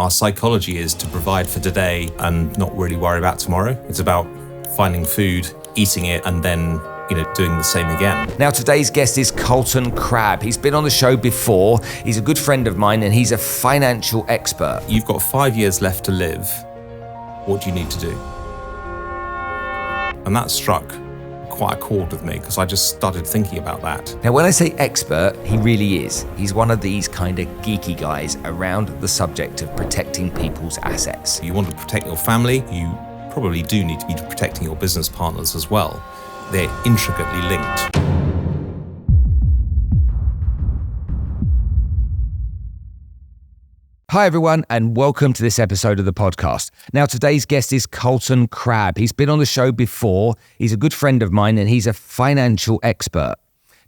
our psychology is to provide for today and not really worry about tomorrow. It's about finding food, eating it, and then doing the same again. Now, today's guest is Carlton Crabbe. He's been on the show before. He's a good friend of mine and he's a financial expert. You've got 5 years left to live. What do you need to do? And that struck quite a chord with me because I just started thinking about that. Now, when I say expert, he really is. He's one of these kind of geeky guys around the subject of protecting people's assets. You want to protect your family, you probably do need to be protecting your business partners as well. They're intricately linked. Hi everyone, and welcome to this episode of the podcast. Now, today's guest is Carlton Crabbe. He's been on the show before. He's a good friend of mine and he's a financial expert.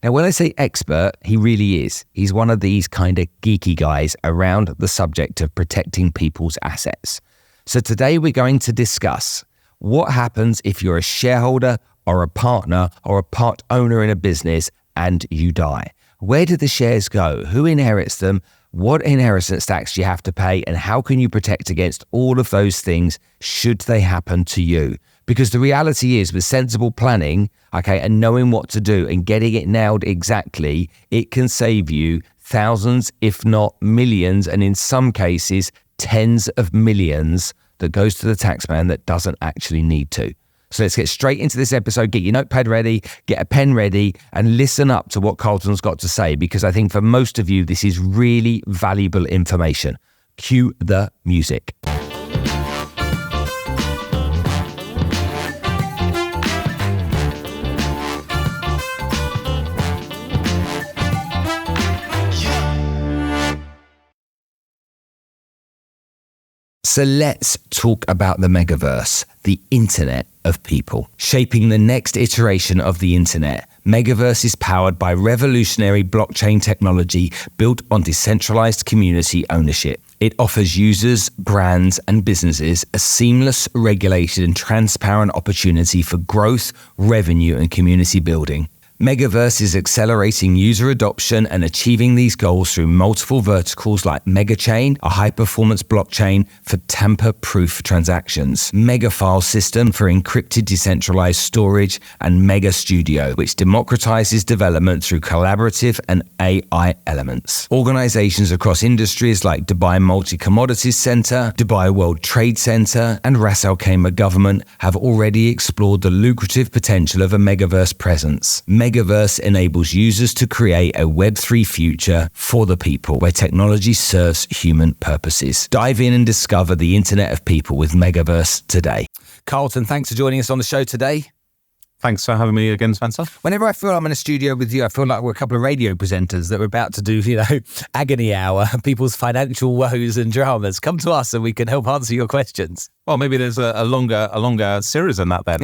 Now, when I say expert, he really is. He's one of these kind of geeky guys around the subject of protecting people's assets. So today we're going to discuss what happens if you're a shareholder or a partner or a part owner in a business and you die. Where do the shares go? Who inherits them? What inheritance tax do you have to pay? And how can you protect against all of those things should they happen to you? Because the reality is, with sensible planning, and knowing what to do and getting it nailed exactly, it can save you thousands, if not millions, and in some cases, tens of millions that goes to the taxman that doesn't actually need to. So let's get straight into this episode. Get your notepad ready, get a pen ready, and listen up to what Carlton's got to say, because I think for most of you, this is really valuable information. Cue the music. So let's talk about the megaverse, the internet of people. Shaping the next iteration of the internet, Megaverse is powered by revolutionary blockchain technology built on decentralized community ownership. It offers users, brands, and businesses a seamless, regulated, and transparent opportunity for growth, revenue, and community building. Megaverse is accelerating user adoption and achieving these goals through multiple verticals like Megachain, a high-performance blockchain for tamper-proof transactions, Megafile system for encrypted decentralized storage, and Mega Studio, which democratizes development through collaborative and AI elements. Organizations across industries like Dubai Multi-Commodities Center, Dubai World Trade Center, and Ras Al Khaimah government have already explored the lucrative potential of a Megaverse presence. Megaverse enables users to create a Web3 future for the people where technology serves human purposes. Dive in and discover the Internet of People with Megaverse today. Carlton, thanks for joining us on the show today. Thanks for having me again, Spencer. Whenever I feel I'm in a studio with you, I feel like we're a couple of radio presenters that we're about to do, agony hour, people's financial woes and dramas. Come to us and we can help answer your questions. Well, maybe there's a longer series than that then.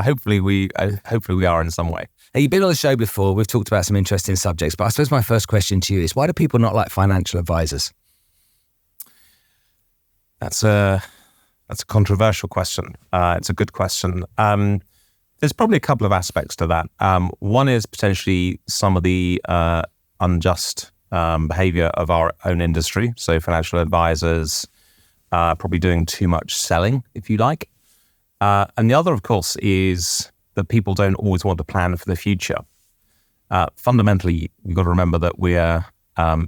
Hopefully we are in some way. Now, you've been on the show before. We've talked about some interesting subjects, but I suppose my first question to you is, why do people not like financial advisors? That's a controversial question. It's a good question. There's probably a couple of aspects to that. One is potentially some of the unjust behavior of our own industry. So financial advisors probably doing too much selling, if you like. And the other, of course, is that people don't always want to plan for the future. Fundamentally, you've got to remember that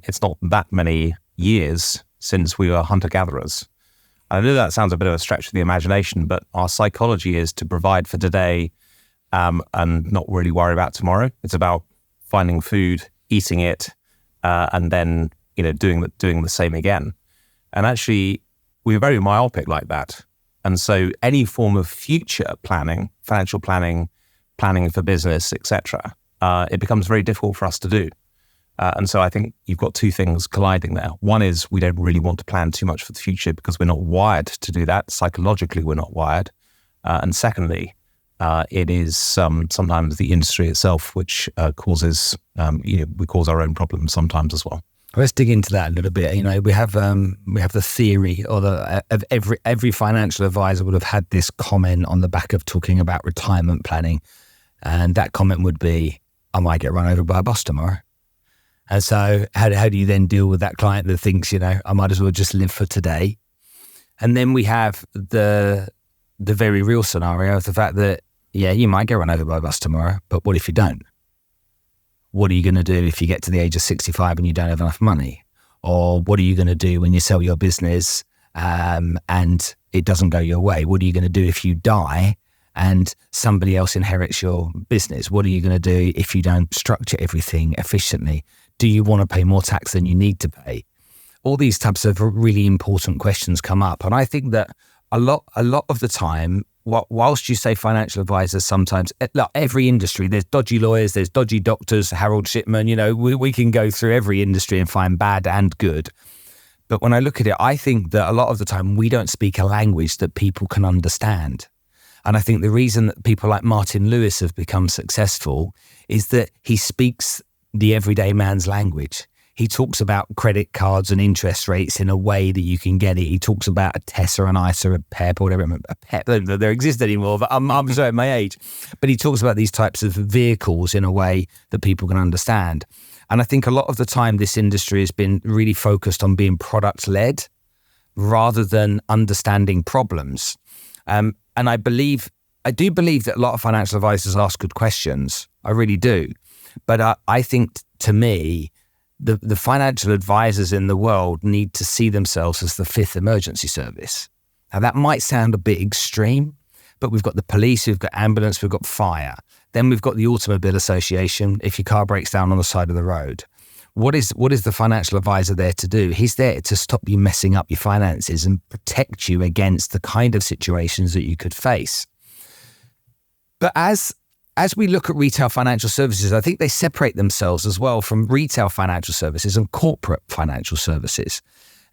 it's not that many years since we were hunter-gatherers. I know that sounds a bit of a stretch of the imagination, but our psychology is to provide for today and not really worry about tomorrow. It's about finding food, eating it, and then doing the same again. And actually, we're very myopic like that. And so any form of future planning, financial planning for business, etc., it becomes very difficult for us to do. And so I think you've got two things colliding there. One is we don't really want to plan too much for the future because we're not wired to do that. Psychologically, we're not wired. And secondly, it is sometimes the industry itself which causes, we cause our own problems sometimes as well. Let's dig into that a little bit. We have the theory, or of every financial advisor would have had this comment on the back of talking about retirement planning, and that comment would be, "I might get run over by a bus tomorrow." And so how do you then deal with that client that thinks, I might as well just live for today? And then we have the very real scenario of the fact that, you might get run over by a bus tomorrow, but what if you don't? What are you going to do if you get to the age of 65 and you don't have enough money? Or what are you going to do when you sell your business and it doesn't go your way? What are you going to do if you die and somebody else inherits your business? What are you going to do if you don't structure everything efficiently? Do you want to pay more tax than you need to pay? All these types of really important questions come up. And I think that a lot of the time, whilst you say financial advisors, sometimes, every industry, there's dodgy lawyers, there's dodgy doctors, Harold Shipman, we can go through every industry and find bad and good. But when I look at it, I think that a lot of the time we don't speak a language that people can understand. And I think the reason that people like Martin Lewis have become successful is that he speaks the everyday man's language. He talks about credit cards and interest rates in a way that you can get it. He talks about a Tesla, an ISA, a PEP, or whatever. A PEP, they don't exist anymore, but I'm sorry, my age. But he talks about these types of vehicles in a way that people can understand. And I think a lot of the time this industry has been really focused on being product-led rather than understanding problems. And I do believe that a lot of financial advisors ask good questions. I really do. But I think, to me, the financial advisors in the world need to see themselves as the fifth emergency service. Now, that might sound a bit extreme, but we've got the police, we've got ambulance, we've got fire. Then we've got the Automobile Association if your car breaks down on the side of the road. What is the financial advisor there to do? He's there to stop you messing up your finances and protect you against the kind of situations that you could face. But as we look at retail financial services, I think they separate themselves as well from retail financial services and corporate financial services.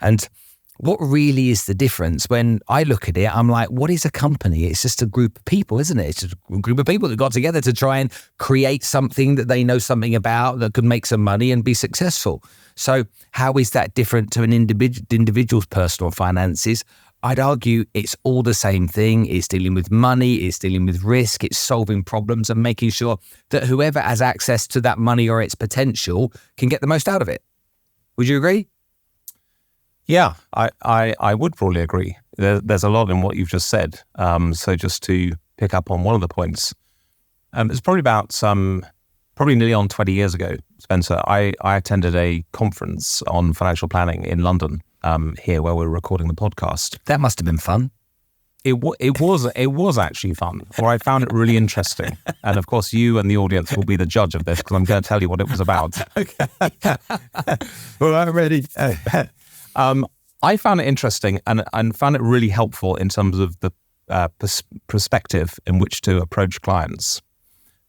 And what really is the difference? When I look at it, I'm like, what is a company? It's just a group of people, isn't it? It's just a group of people that got together to try and create something that they know something about that could make some money and be successful. So how is that different to an individual's personal finances? I'd argue it's all the same thing. It's dealing with money, it's dealing with risk, it's solving problems and making sure that whoever has access to that money or its potential can get the most out of it. Would you agree? Yeah, I would probably agree. There's a lot in what you've just said. So just to pick up on one of the points, it's probably nearly on 20 years ago, Spencer, I attended a conference on financial planning in London. Here where we're recording the podcast. That must have been fun. It was actually fun, or I found it really interesting. And of course, you and the audience will be the judge of this because I'm going to tell you what it was about. Okay. Well, I'm ready. I found it interesting and found it really helpful in terms of the perspective in which to approach clients.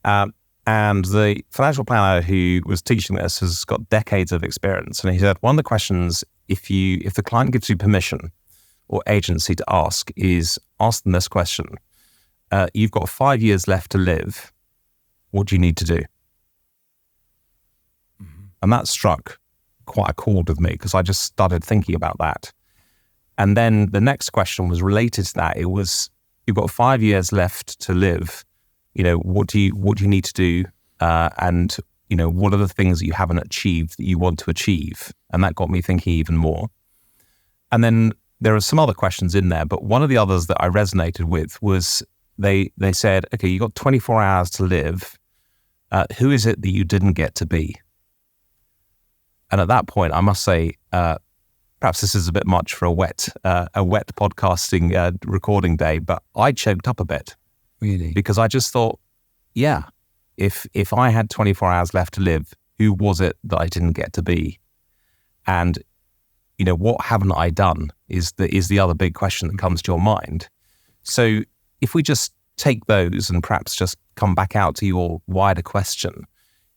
And the financial planner who was teaching this has got decades of experience. And he said, one of the questions, if the client gives you permission or agency to ask, is ask them this question. You've got 5 years left to live. What do you need to do? Mm-hmm. And that struck quite a chord with me because I just started thinking about that. And then the next question was related to that. It was, you've got 5 years left to live. What do you need to do? And what are the things that you haven't achieved that you want to achieve? And that got me thinking even more. And then there are some other questions in there, but one of the others that I resonated with was they said, okay, you got 24 hours to live. Who is it that you didn't get to be? And at that point, I must say, perhaps this is a bit much for a wet podcasting recording day, but I choked up a bit. Really? Because I just thought, yeah, if I had 24 hours left to live, who was it that I didn't get to be? And, what haven't I done is the other big question that comes to your mind. So if we just take those and perhaps just come back out to your wider question,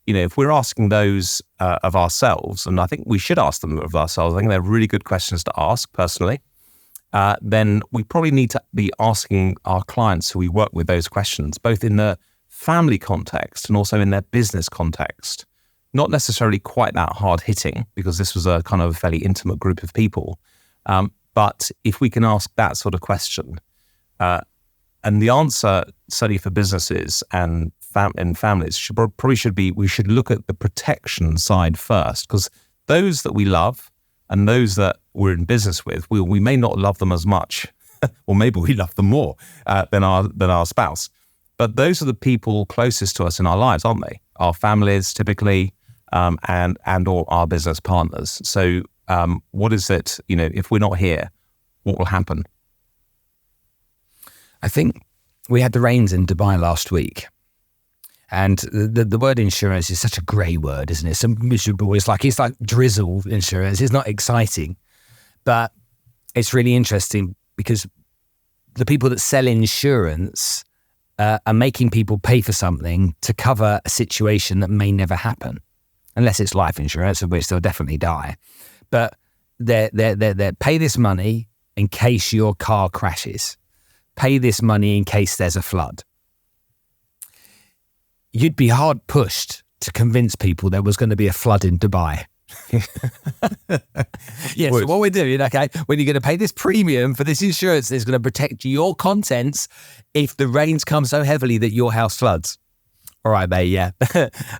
if we're asking those of ourselves, and I think we should ask them of ourselves, I think they're really good questions to ask personally, then we probably need to be asking our clients who we work with those questions, both in the family context and also in their business context. Not necessarily quite that hard hitting because this was a kind of fairly intimate group of people. But if we can ask that sort of question, and the answer, certainly for businesses and families we should look at the protection side first, because those that we love and those that we're in business with, we may not love them as much, or maybe we love them more than our spouse. But those are the people closest to us in our lives, aren't they? Our families, typically, and or our business partners. So what is it, if we're not here, what will happen? I think we had the rains in Dubai last week. And the word insurance is such a grey word, isn't it? So miserable. It's like drizzle insurance. It's not exciting. But it's really interesting because the people that sell insurance are making people pay for something to cover a situation that may never happen, unless it's life insurance, of which they'll definitely die. But they pay this money in case your car crashes. Pay this money in case there's a flood. You'd be hard pushed to convince people there was going to be a flood in Dubai. Yes, so what we're doing, okay, when you're going to pay this premium for this insurance that's going to protect your contents if the rains come so heavily that your house floods. All right, mate, yeah.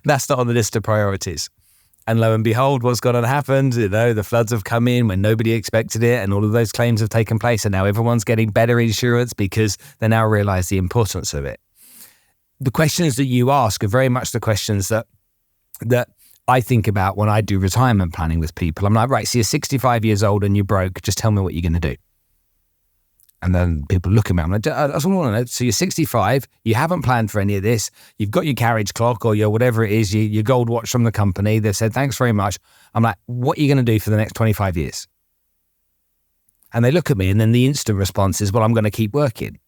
That's not on the list of priorities. And lo and behold, what's gone and happened, the floods have come in when nobody expected it, and all of those claims have taken place, and now everyone's getting better insurance because they now realise the importance of it. The questions that you ask are very much the questions that I think about when I do retirement planning with people. I'm like, right, so you're 65 years old and you're broke. Just tell me what you're going to do. And then people look at me. I'm like, that's all I want to know. So you're 65. You haven't planned for any of this. You've got your carriage clock or your whatever it is, your gold watch from the company. They've said, thanks very much. I'm like, what are you going to do for the next 25 years? And they look at me, and then the instant response is, well, I'm going to keep working.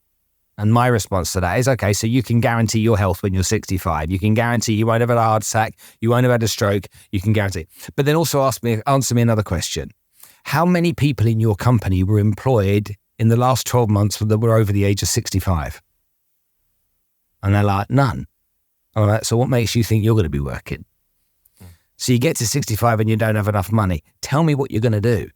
And my response to that is, okay, so you can guarantee your health when you're 65. You can guarantee you won't have had a heart attack. You won't have had a stroke. You can guarantee. But then also answer me another question. How many people in your company were employed in the last 12 months that were over the age of 65? And they're like, none. I'm like, so what makes you think you're going to be working? So you get to 65 and you don't have enough money. Tell me what you're going to do.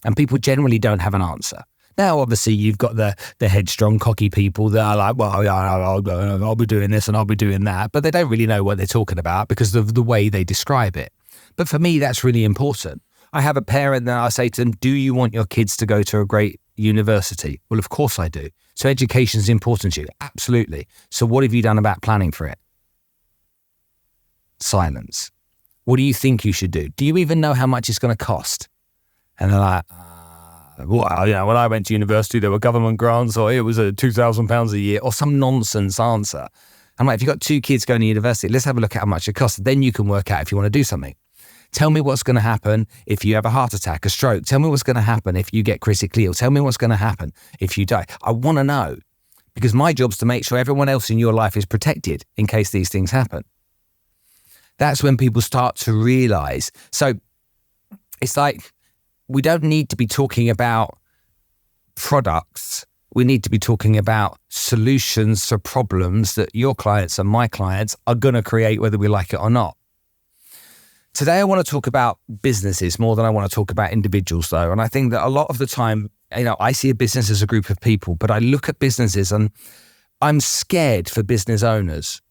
And people generally don't have an answer. Now, obviously, you've got the headstrong, cocky people that are like, well, yeah, I'll be doing this and I'll be doing that. But they don't really know what they're talking about because of the way they describe it. But for me, that's really important. I have a parent that I say to them, do you want your kids to go to a great university? Well, of course I do. So education is important to you. Absolutely. So what have you done about planning for it? Silence. What do you think you should do? Do you even know how much it's going to cost? And they're like, well, when I went to university, there were government grants, or it was £2,000 a year, or some nonsense answer. I'm like, if you've got 2 kids going to university, let's have a look at how much it costs. Then you can work out if you want to do something. Tell me what's going to happen if you have a heart attack, a stroke. Tell me what's going to happen if you get critically ill. Tell me what's going to happen if you die. I want to know, because my job's to make sure everyone else in your life is protected in case these things happen. That's when people start to realise. So it's like, we don't need to be talking about products. We need to be talking about solutions for problems that your clients and my clients are going to create, whether we like it or not. Today, I want to talk about businesses more than I want to talk about individuals, though. And I think that a lot of the time, I see a business as a group of people, but I look at businesses and I'm scared for business owners,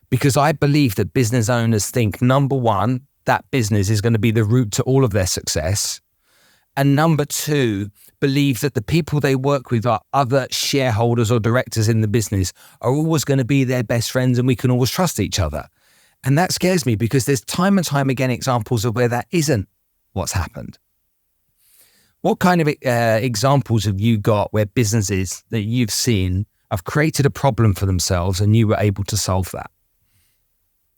because I believe that business owners think, number one, that business is going to be the route to all of their success. And number two, believe that the people they work with are other shareholders or directors in the business are always going to be their best friends and we can always trust each other. And that scares me, because there's time and time again examples of where that isn't what's happened. What kind of examples have you got where businesses that you've seen have created a problem for themselves and you were able to solve that?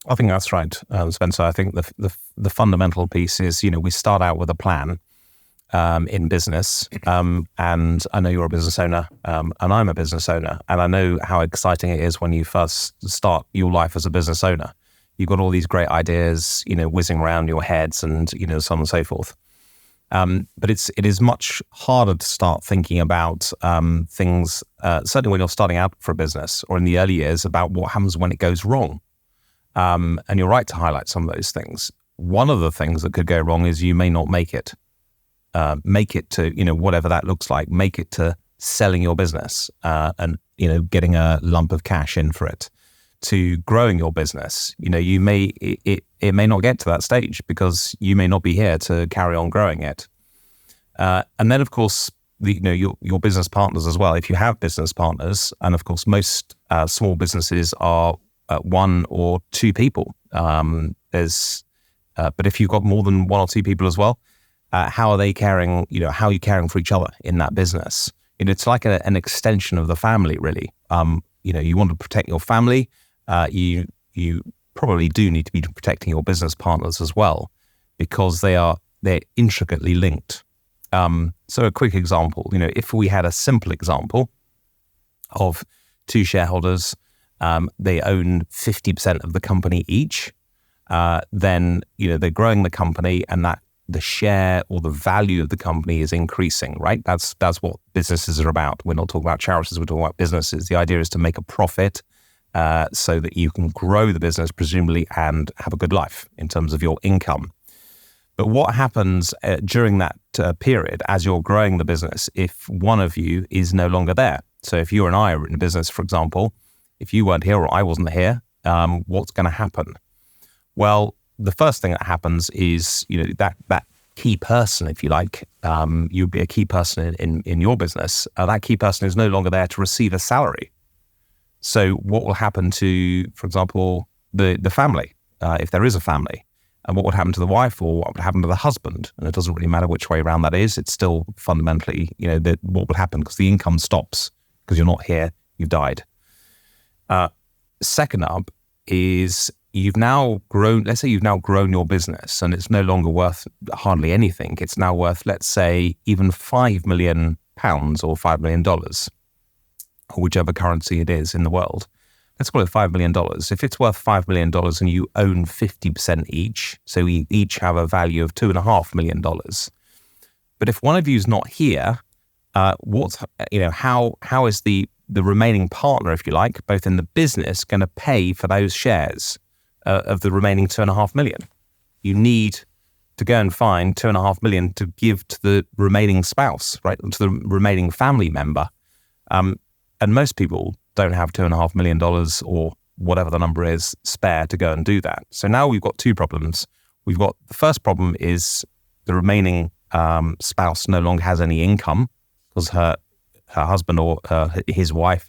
I think that's right, Spencer. I think the fundamental piece is, we start out with a plan in business, and I know you're a business owner, and I'm a business owner, and I know how exciting it is when you first start your life as a business owner. You've got all these great ideas, whizzing around your heads, and so on and so forth. But it is much harder to start thinking about things, certainly when you're starting out for a business or in the early years, about what happens when it goes wrong. And you're right to highlight some of those things. One of the things that could go wrong is you may not make it. Make it to, whatever that looks like, make it to selling your business and, getting a lump of cash in for it. to growing your business, you may it may not get to that stage because you may not be here to carry on growing it. And then, of course, your business partners as well. If you have business partners, and of course, most small businesses are one or two people. But if you've got more than one or two people as well, how are they caring? How are you caring for each other in that business? It's like an extension of the family, really. You want to protect your family. You probably do need to be protecting your business partners as well, because they're intricately linked. So a quick example, if we had a simple example of two shareholders, they own 50% of the company each, then, they're growing the company, and that the share or the value of the company is increasing, right? That's what businesses are about. We're not talking about charities, we're talking about businesses. The idea is to make a profit so that you can grow the business, presumably, and have a good life in terms of your income. But what happens during that period as you're growing the business if one of you is no longer there? So if you and I are in a business, for example, if you weren't here or I wasn't here, what's going to happen? Well, the first thing that happens is, that key person, if you like, you'd be a key person in your business. That key person is no longer there to receive a salary. So what will happen to, for example, the family, if there is a family? And what would happen to the wife, or what would happen to the husband? And it doesn't really matter which way around that is. It's still fundamentally, what would happen, because the income stops because you're not here, you've died. Second up is you've now grown, let's say you've now grown your business and it's no longer worth hardly anything. It's now worth, let's say, even £5 million or $5 million, or whichever currency it is in the world. Let's call it $5 million. If it's worth $5 million and you own 50% each, so we each have a value of $2.5 million. But if one of you is not here, how is the remaining partner, if you like, both in the business, going to pay for those shares of the remaining $2.5 million? You need to go and find $2.5 million to give to the remaining spouse, right, to the remaining family member. And most people don't have $2.5 million or whatever the number is spare to go and do that. So now we've got two problems. We've got the first problem is the remaining spouse no longer has any income because her husband or his wife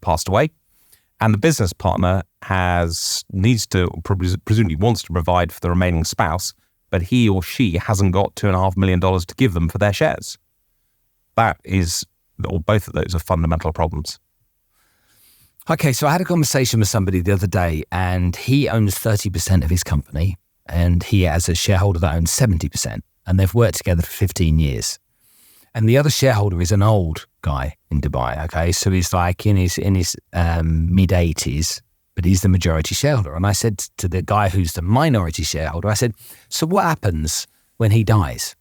passed away, and the business partner presumably wants to provide for the remaining spouse, but he or she hasn't got $2.5 million to give them for their shares. That is, or both of those are fundamental problems. Okay, so I had a conversation with somebody the other day, and he owns 30% of his company, and he has a shareholder that owns 70%, and they've worked together for 15 years. And the other shareholder is an old guy in Dubai, okay? So he's like in his mid-80s, but he's the majority shareholder. And I said to the guy who's the minority shareholder, I said, so what happens when he dies?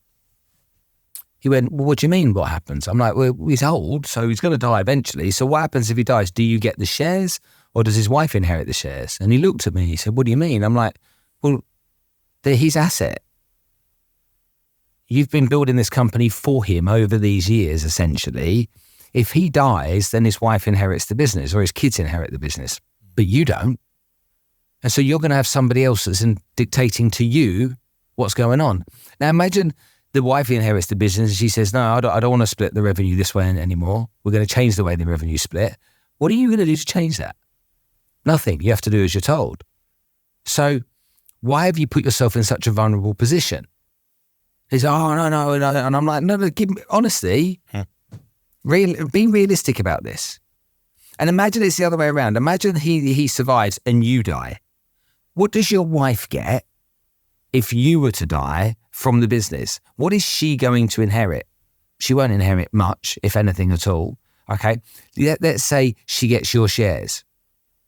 He went, well, what do you mean what happens? I'm like, well, he's old, so he's going to die eventually. So what happens if he dies? Do you get the shares, or does his wife inherit the shares? And he looked at me, he said, what do you mean? I'm like, well, they're his asset. You've been building this company for him over these years, essentially. If he dies, then his wife inherits the business, or his kids inherit the business, but you don't. And so you're going to have somebody else that's dictating to you what's going on. Now imagine the wife inherits the business and she says, no, I don't want to split the revenue this way anymore. We're going to change the way the revenue split. What are you going to do to change that? Nothing. You have to do as you're told. So why have you put yourself in such a vulnerable position? He's like, oh, no. And I'm like, no, give me, honestly, be realistic about this. And imagine it's the other way around. Imagine he survives and you die. What does your wife get if you were to die from the business? What is she going to inherit? She won't inherit much, if anything at all. Okay. Let's say she gets your shares.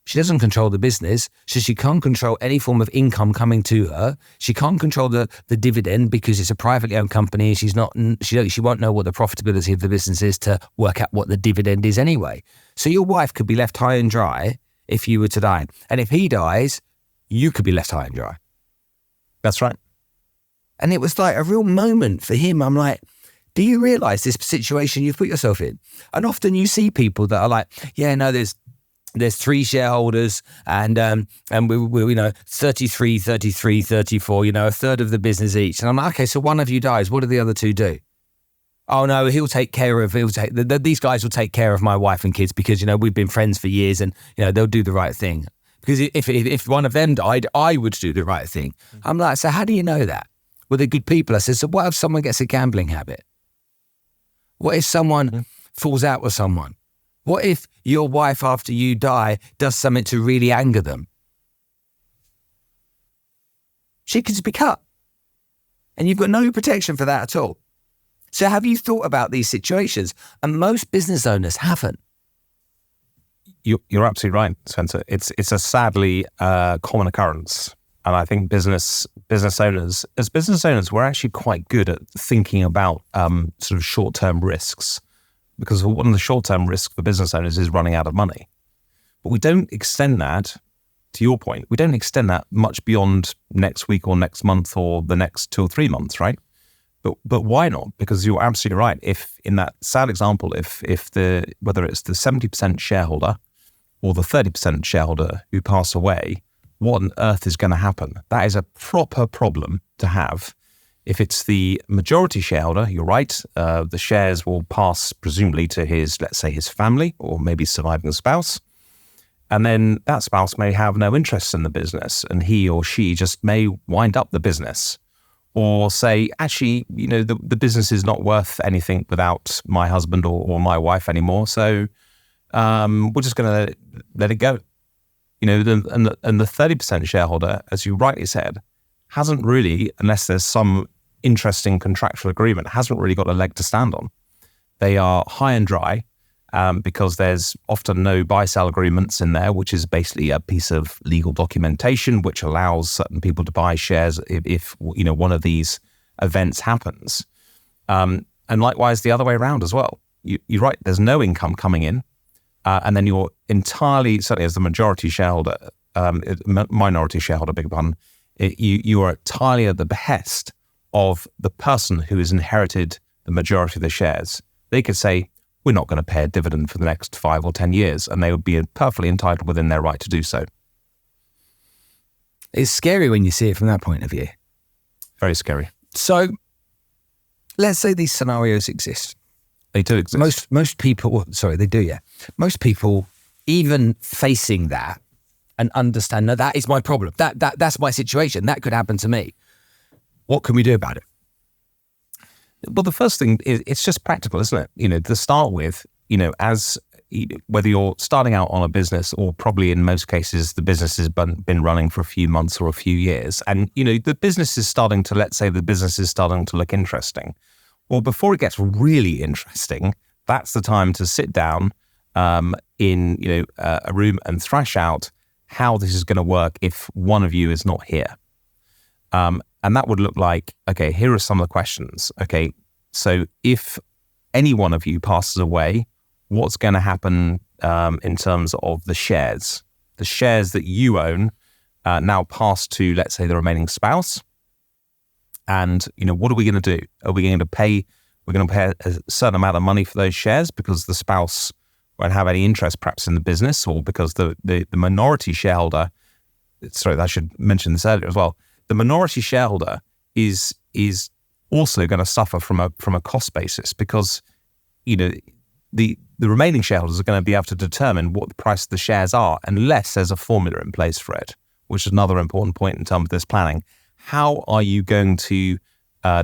She doesn't control the business, so she can't control any form of income coming to her. She can't control the dividend because it's a privately owned company. She won't know what the profitability of the business is to work out what the dividend is anyway. So your wife could be left high and dry if you were to die. And if he dies, you could be left high and dry. That's right. And it was like a real moment for him. I'm like, do you realize this situation you've put yourself in? And often you see people that are like, yeah, no, there's there's 3 shareholders and we 33, 34, a third of the business each. And I'm like, okay, so one of you dies. What do the other 2 do? Oh no, these guys will take care of my wife and kids because, we've been friends for years and, they'll do the right thing. Because if one of them died, I would do the right thing. I'm like, so how do you know that? Well, they're good people. I said, so what if someone gets a gambling habit? What if someone falls out with someone? What if your wife, after you die, does something to really anger them? She could just be cut. And you've got no protection for that at all. So have you thought about these situations? And most business owners haven't. You're absolutely right, Spencer. It's a sadly common occurrence. And I think business owners, we're actually quite good at thinking about sort of short-term risks, because one of the short-term risks for business owners is running out of money. But we don't extend that, to your point, we don't extend that much beyond next week or next month or the next 2 or 3 months, right? But why not? Because you're absolutely right. If in that sad example, whether it's the 70% shareholder or the 30% shareholder who pass away, what on earth is going to happen? That is a proper problem to have. If it's the majority shareholder, you're right, the shares will pass presumably to let's say his family or maybe surviving spouse. And then that spouse may have no interest in the business and he or she just may wind up the business. Or say, actually, the business is not worth anything without my husband or my wife anymore. So we're just going to let it go. And the 30% shareholder, as you rightly said, hasn't really, unless there's some interesting contractual agreement, hasn't really got a leg to stand on. They are high and dry because there's often no buy-sell agreements in there, which is basically a piece of legal documentation which allows certain people to buy shares if one of these events happens. And likewise, the other way around as well. You're right, there's no income coming in. And then you're entirely, certainly as the minority shareholder, beg your pardon, you are entirely at the behest of the person who has inherited the majority of the shares. They could say, we're not going to pay a dividend for the next 5 or 10 years, and they would be perfectly entitled within their right to do so. It's scary when you see it from that point of view. Very scary. So let's say these scenarios exist. They do exist. Most people, they do, yeah. Most people, even facing that and understand, no, that is my problem. That's my situation. That could happen to me. What can we do about it? Well, the first thing is it's just practical, isn't it? To start with, whether you're starting out on a business or probably in most cases the business has been running for a few months or a few years, and the business is starting to look interesting. Well, before it gets really interesting, that's the time to sit down in a room and thrash out how this is going to work if one of you is not here. And that would look like, okay, here are some of the questions. Okay, so if any one of you passes away, what's going to happen in terms of the shares? The shares that you own now pass to, let's say, the remaining spouse. And, what are we going to do? Are we going to pay, a certain amount of money for those shares because the spouse won't have any interest perhaps in the business, or because the minority shareholder, I should mention this earlier as well, the minority shareholder is also going to suffer from a cost basis because, the remaining shareholders are going to be able to determine what the price of the shares are unless there's a formula in place for it, which is another important point in terms of this planning. How are you going to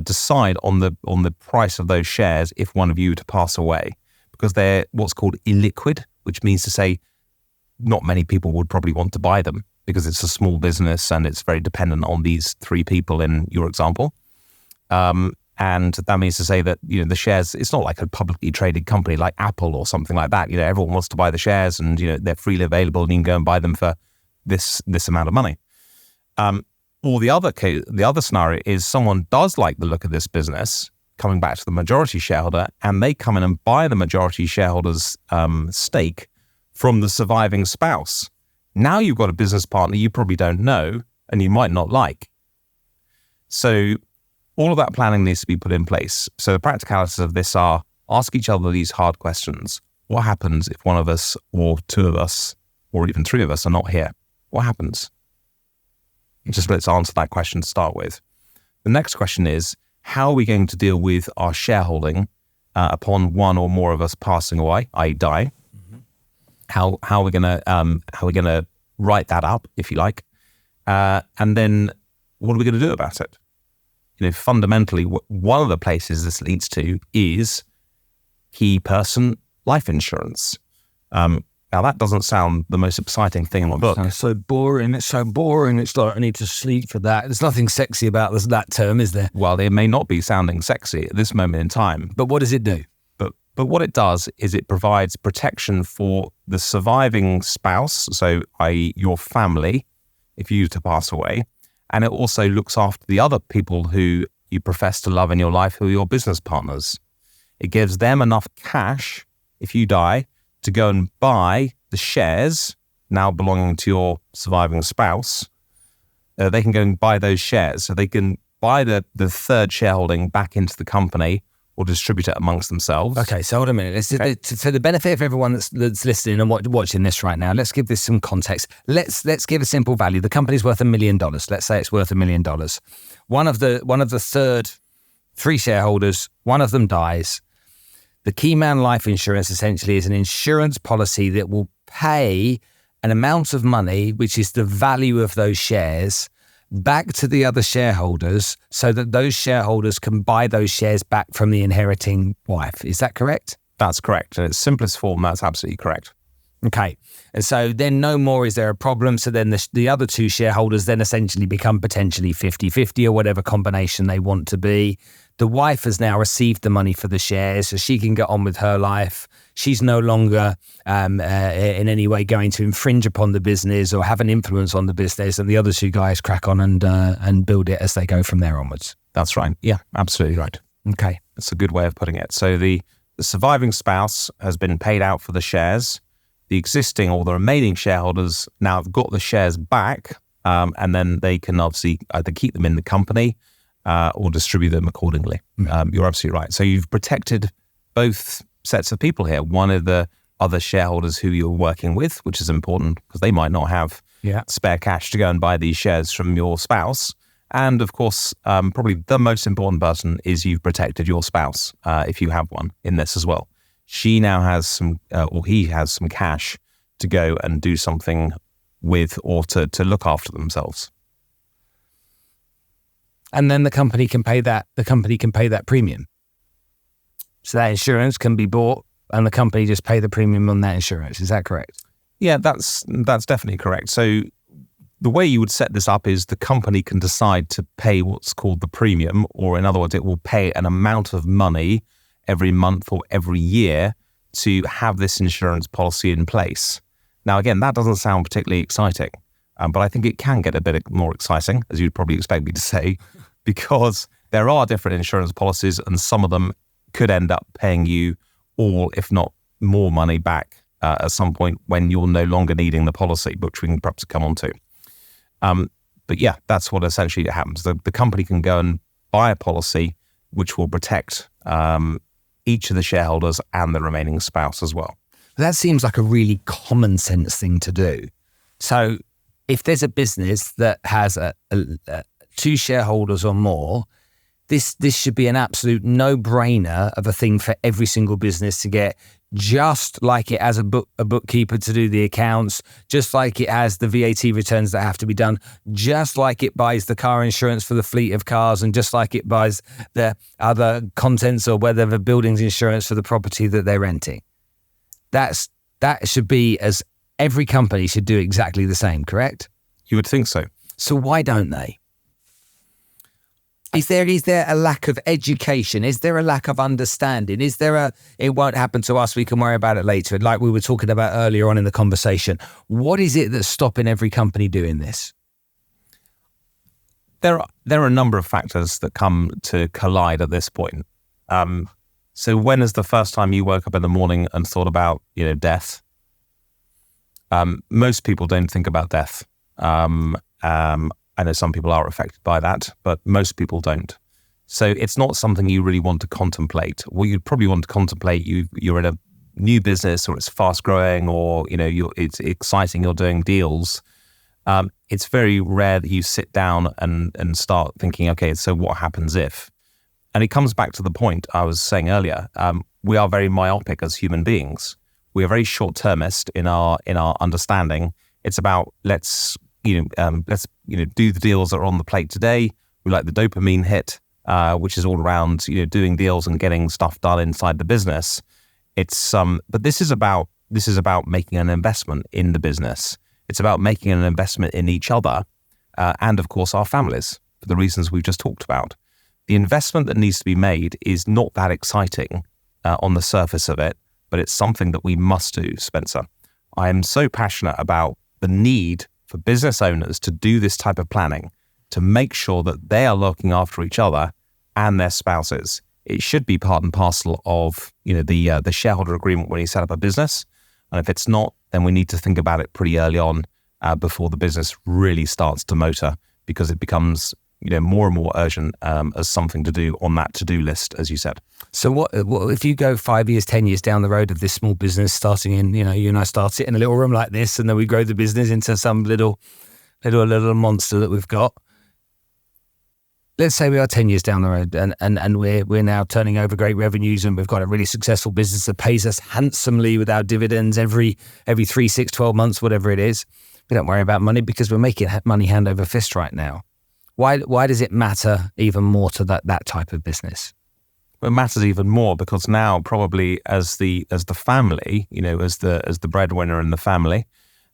decide on the price of those shares if one of you were to pass away? Because they're what's called illiquid, which means to say not many people would probably want to buy them because it's a small business and it's very dependent on these 3 people in your example. And that means to say that, the shares, it's not like a publicly traded company like Apple or something like that. Everyone wants to buy the shares and, they're freely available and you can go and buy them for this amount of money. Or the other scenario is someone does like the look of this business, coming back to the majority shareholder, and they come in and buy the majority shareholder's stake from the surviving spouse. Now you've got a business partner you probably don't know and you might not like. So all of that planning needs to be put in place. So the practicalities of this are ask each other these hard questions. What happens if one of us or 2 of us or even three of us are not here, what happens? Just let's answer that question to start with. The next question is, how are we going to deal with our shareholding upon one or more of us passing away, i.e. die? Mm-hmm. How are we gonna write that up, if you like? And then what are we going to do about it? Fundamentally, one of the places this leads to is key person life insurance. Now, that doesn't sound the most exciting thing in the book. It's so boring. It's like I need to sleep for that. There's nothing sexy about that term, is there? Well, it may not be sounding sexy at this moment in time. But what does it do? But what it does is it provides protection for the surviving spouse, so i.e. your family, if you were to pass away. And it also looks after the other people who you profess to love in your life, who are your business partners. It gives them enough cash, if you die, to go and buy the shares now belonging to your surviving spouse. They can go and buy those shares. So they can buy the third shareholding back into the company or distribute it amongst themselves. Okay, so hold a minute. For the benefit of everyone that's listening and watching this right now, let's give this some context. Let's give a simple value. The company's worth $1 million. Let's say it's worth $1 million. One of the three shareholders, one of them dies. The key man life insurance essentially is an insurance policy that will pay an amount of money, which is the value of those shares, back to the other shareholders so that those shareholders can buy those shares back from the inheriting wife. Is that correct? That's correct. In its simplest form, that's absolutely correct. Okay. And so then no more is there a problem. So then the other two shareholders then essentially become potentially 50-50 or whatever combination they want to be. The wife has now received the money for the shares, so she can get on with her life. She's no longer in any way going to infringe upon the business or have an influence on the business, and the other two guys crack on and build it as they go from there onwards. That's right. Yeah, absolutely right. Okay. That's a good way of putting it. So the surviving spouse has been paid out for the shares. The existing or the remaining shareholders now have got the shares back, and then they can obviously either keep them in the company or distribute them accordingly. You're absolutely right. So you've protected both sets of people here. One of the other shareholders who you're working with, which is important because they might not have spare cash to go and buy these shares from your spouse. And of course, probably the most important person is you've protected your spouse, if you have one in this as well. She now has some, or he has some cash to go and do something with or to look after themselves. And then the company can pay that premium. So that insurance can be bought and the company just pay the premium on that insurance. Is that correct? Yeah, that's definitely correct. So the way you would set this up is the company can decide to pay what's called the premium, or in other words, it will pay an amount of money every month or every year to have this insurance policy in place. Now, again, that doesn't sound particularly exciting, but I think it can get a bit more exciting, as you'd probably expect me to say, because there are different insurance policies and some of them could end up paying you all, if not more money back at some point when you're no longer needing the policy, which we can perhaps come on to. But yeah, that's what essentially happens. The company can go and buy a policy which will protect each of the shareholders and the remaining spouse as well. That seems like a really common sense thing to do. So if there's a business that has two shareholders or more, this should be an absolute no-brainer of a thing for every single business to get, just like it has a bookkeeper to do the accounts, just like it has the VAT returns that have to be done, just like it buys the car insurance for the fleet of cars, and just like it buys the other contents or whether the buildings insurance for the property that they're renting. That should be, as every company should do exactly the same, correct? You would think so. So why don't they? Is there a lack of education? Is there a lack of understanding? Is there it won't happen to us, we can worry about it later, like we were talking about earlier on in the conversation? What is it that's stopping every company doing this? There are a number of factors that come to collide at this point. So when is the first time you woke up in the morning and thought about, death? Most people don't think about death. I know some people are affected by that, but most people don't. So it's not something you really want to contemplate. Well, you'd probably want to contemplate you're in a new business or it's fast growing or, it's exciting, you're doing deals, it's very rare that you sit down and start thinking, okay, so what happens if? And it comes back to the point I was saying earlier. We are very myopic as human beings. We are very short-termist in our understanding. It's about let's do the deals that are on the plate today. We like the dopamine hit, which is all around doing deals and getting stuff done inside the business. But this is about making an investment in the business. It's about making an investment in each other, and of course our families for the reasons we've just talked about. The investment that needs to be made is not that exciting on the surface of it, but it's something that we must do, Spencer. I am so passionate about the need for business owners to do this type of planning, to make sure that they are looking after each other and their spouses. It should be part and parcel of the shareholder agreement when you set up a business. And if it's not, then we need to think about it pretty early on before the business really starts to motor, because it becomes more and more urgent as something to do on that to-do list, as you said. So what if you go 5 years, 10 years down the road of this small business starting in, you and I start it in a little room like this, and then we grow the business into some little monster that we've got. Let's say we are 10 years down the road and we're now turning over great revenues, and we've got a really successful business that pays us handsomely with our dividends every 3, 6, 12 months, whatever it is. We don't worry about money because we're making money hand over fist right now. Why does it matter even more to that type of business? Well, it matters even more because now probably as the family, as the breadwinner in the family,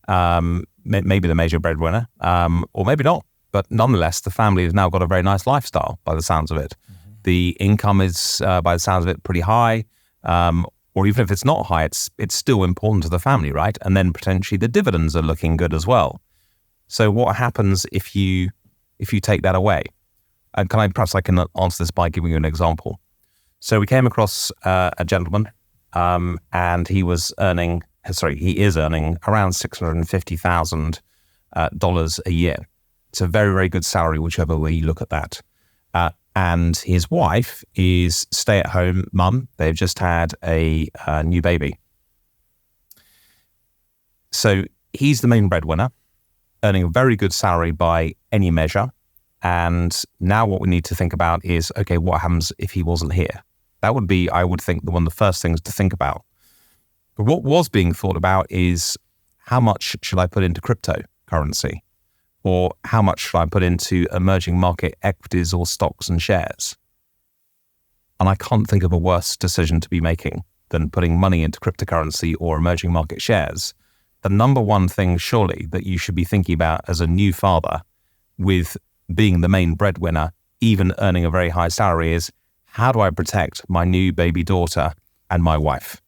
maybe the major breadwinner, or maybe not, but nonetheless, the family has now got a very nice lifestyle by the sounds of it. Mm-hmm. The income is, by the sounds of it, pretty high, or even if it's not high, it's still important to the family, right? And then potentially the dividends are looking good as well. So what happens if you take that away? And perhaps I can answer this by giving you an example. So we came across a gentleman, and he is earning around $650,000 a year. It's a very, very good salary, whichever way you look at that. And his wife is stay-at-home mum. They've just had a new baby. So he's the main breadwinner, earning a very good salary by any measure. And now what we need to think about is, okay, what happens if he wasn't here? That would be, I would think, one of the first things to think about. But what was being thought about is, how much should I put into cryptocurrency? Or how much should I put into emerging market equities or stocks and shares? And I can't think of a worse decision to be making than putting money into cryptocurrency or emerging market shares. The number one thing, surely, that you should be thinking about as a new father, with being the main breadwinner, even earning a very high salary, is, how do I protect my new baby daughter and my wife?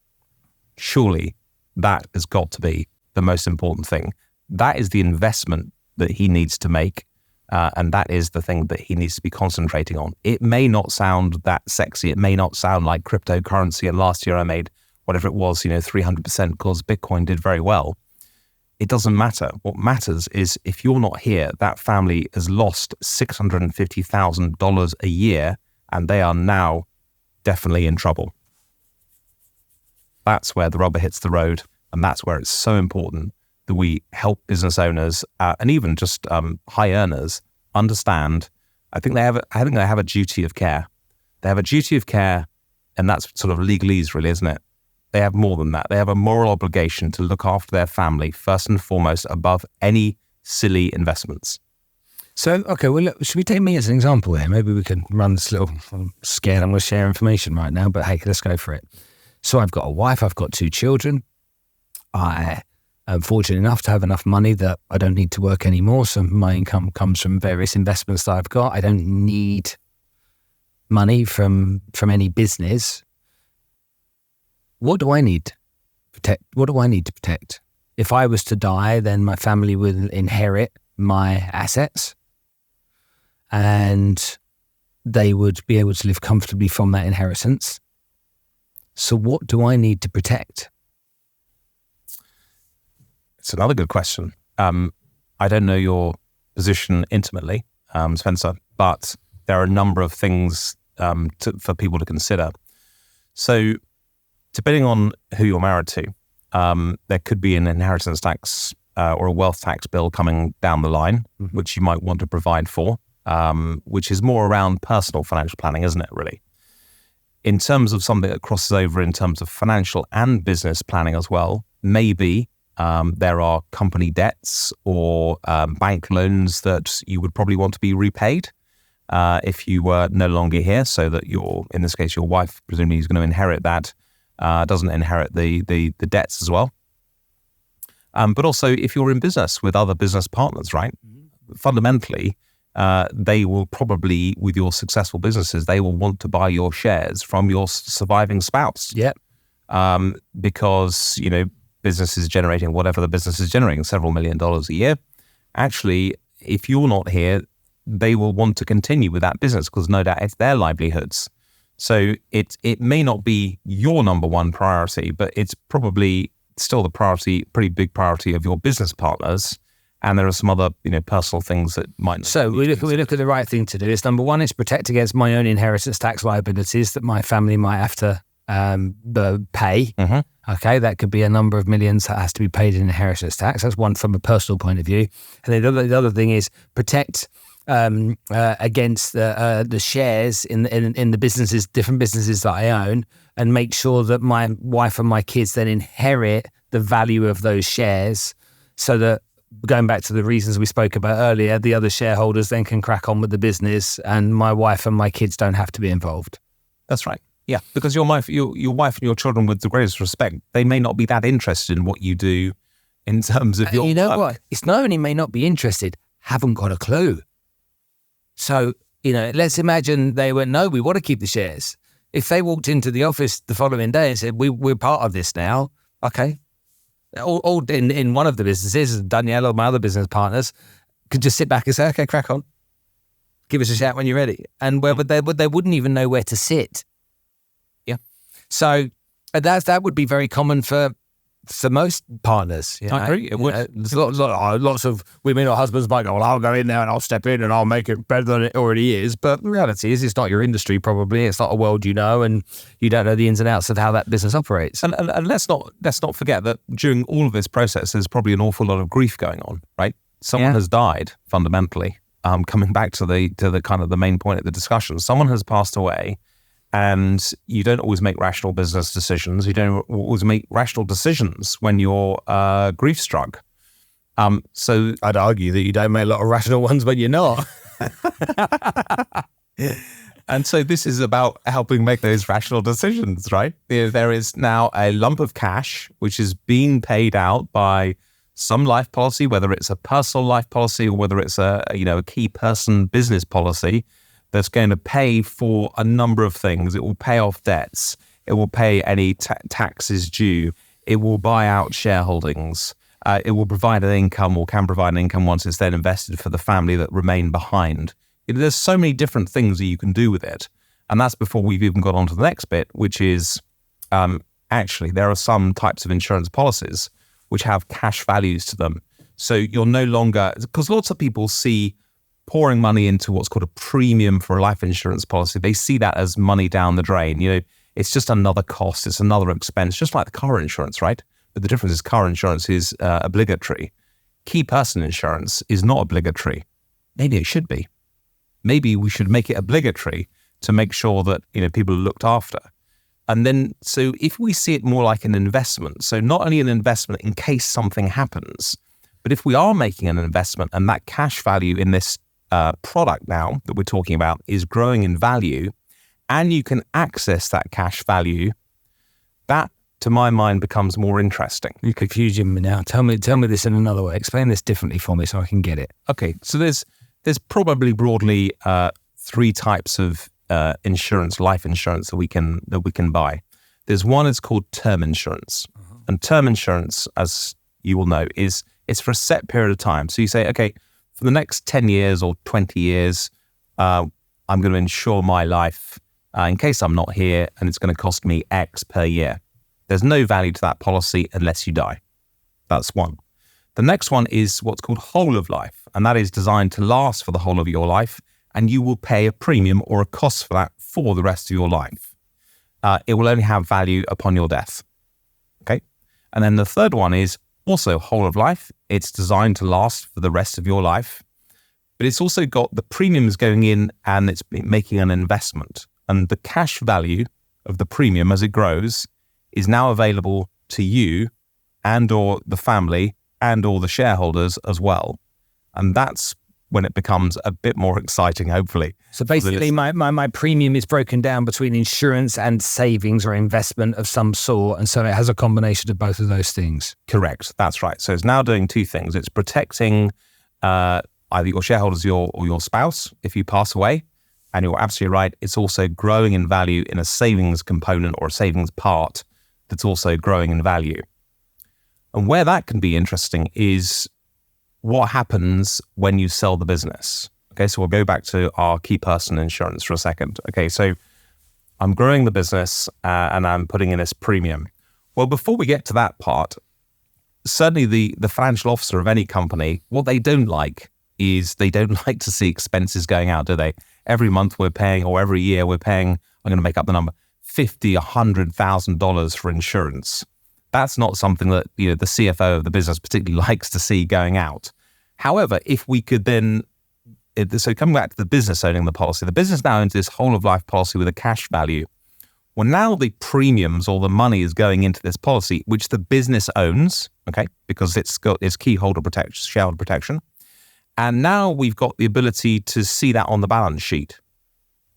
Surely that has got to be the most important thing. That is the investment that he needs to make, and that is the thing that he needs to be concentrating on. It may not sound that sexy. It may not sound like cryptocurrency, and last year I made whatever it was, 300% because Bitcoin did very well. It doesn't matter. What matters is, if you're not here, that family has lost $650,000 a year, and they are now definitely in trouble. That's where the rubber hits the road, and that's where it's so important that we help business owners and even just high earners understand. I think they have a duty of care. They have a duty of care, and that's sort of legalese, really, isn't it? They have more than that. They have a moral obligation to look after their family first and foremost, above any silly investments. So, okay, well, look, should we take me as an example here? Maybe we can run this little, I'm scared I'm going to share information right now, but hey, let's go for it. So I've got a wife, I've got 2 children. I am fortunate enough to have enough money that I don't need to work anymore. So my income comes from various investments that I've got. I don't need money from any business. What do I need to protect? What do I need to protect? If I was to die, then my family will inherit my assets, and they would be able to live comfortably from that inheritance. So what do I need to protect? It's another good question. I don't know your position intimately, Spencer, but there are a number of things for people to consider. So Depending on who you're married to, there could be an inheritance tax or a wealth tax bill coming down the line, which you might want to provide for, which is more around personal financial planning, isn't it, really? In terms of something that crosses over in terms of financial and business planning as well, maybe there are company debts or bank loans that you would probably want to be repaid if you were no longer here, so that in this case, your wife presumably is going to inherit that, doesn't inherit the debts as well. But also if you're in business with other business partners, right? Fundamentally, they will probably, with your successful businesses, they will want to buy your shares from your surviving spouse. Yep. Because, business is generating whatever the business is generating, several $1 million a year. Actually, if you're not here, they will want to continue with that business because no doubt it's their livelihoods. So it may not be your number one priority, but it's probably still the priority, pretty big priority of your business partners. And there are some other, personal things that might. So we look at the right thing to do. Is number one, is protect against my own inheritance tax liabilities that my family might have to pay. Mm-hmm. Okay, that could be a number of millions that has to be paid in inheritance tax. That's one from a personal point of view. And then the other thing is protect against the shares in the businesses, different businesses that I own, and make sure that my wife and my kids then inherit the value of those shares, so that, going back to the reasons we spoke about earlier, the other shareholders then can crack on with the business and my wife and my kids don't have to be involved. That's right. Yeah, because your wife and your children, with the greatest respect, they may not be that interested in what you do in terms of your work. What? It's not only may not be interested, haven't got a clue. So, let's imagine they went, no, we want to keep the shares. If they walked into the office the following day and said, we're part of this now, okay. All in one of the businesses, Danielle or my other business partners could just sit back and say, okay, crack on. Give us a shout when you're ready. And they wouldn't even know where to sit. Yeah. So that would be very common for most partners. I agree. It would. There's lots of women or husbands might go, well, I'll go in there and I'll step in and I'll make it better than it already is. But the reality is, it's not your industry probably. It's not a world and you don't know the ins and outs of how that business operates. And let's not forget that during all of this process, there's probably an awful lot of grief going on, right? Someone has died, fundamentally. Coming back to the kind of the main point of the discussion, someone has passed away. And you don't always make rational business decisions. You don't always make rational decisions when you're grief-struck. So I'd argue that you don't make a lot of rational ones when you're not. And so this is about helping make those rational decisions, right? There is now a lump of cash which is being paid out by some life policy, whether it's a personal life policy or whether it's a key person business policy, that's going to pay for a number of things. It will pay off debts. It will pay any taxes due. It will buy out shareholdings. It will provide an income, or can provide an income once it's then invested for the family that remain behind. There's so many different things that you can do with it. And that's before we've even got on to the next bit, which is actually there are some types of insurance policies which have cash values to them. So you're no longer, because lots of people see pouring money into what's called a premium for a life insurance policy. They see that as money down the drain. It's just another cost. It's another expense, just like the car insurance, right? But the difference is car insurance is obligatory. Key person insurance is not obligatory. Maybe it should be. Maybe we should make it obligatory to make sure that people are looked after. And then, so if we see it more like an investment, so not only an investment in case something happens, but if we are making an investment and that cash value in this product now that we're talking about is growing in value, and you can access that cash value, that, to my mind, becomes more interesting. You're confusing me now. Tell me this in another way. Explain this differently for me so I can get it. Okay, so there's probably broadly three types of insurance, life insurance that we can buy. There's one, it's called term insurance, and term insurance, as you will know, it's for a set period of time. So you say, okay, for the next 10 years or 20 years, I'm going to insure my life in case I'm not here, and it's going to cost me X per year. There's no value to that policy unless you die. That's one. The next one is what's called whole of life, and that is designed to last for the whole of your life, and you will pay a premium or a cost for that for the rest of your life. it will only have value upon your death. Okay. And then the third one is also whole of life. It's designed to last for the rest of your life, but it's also got the premiums going in and it's making an investment. And the cash value of the premium as it grows is now available to you and or the family and or the shareholders as well. And that's when it becomes a bit more exciting, hopefully. So basically my premium is broken down between insurance and savings or investment of some sort. And so it has a combination of both of those things. Correct. That's right. So it's now doing two things. It's protecting either your shareholders or your spouse if you pass away. And you're absolutely right. It's also growing in value in a savings component or a savings part that's also growing in value. And where that can be interesting is what happens when you sell the business. Okay, so we'll go back to our key person insurance for a second. Okay, so I'm growing the business and I'm putting in this premium. Well, before we get to that part, certainly the financial officer of any company, what they don't like is they don't like to see expenses going out, do they? Every month we're paying, or every year we're paying, I'm going to make up the number, $50,000, $100,000 for insurance. That's not something that the CFO of the business particularly likes to see going out. However, if we could then, so coming back to the business owning the policy, the business now owns this whole of life policy with a cash value. Well, now the premiums or the money is going into this policy, which the business owns, okay, because it's got its key holder protection, shareholder protection. And now we've got the ability to see that on the balance sheet.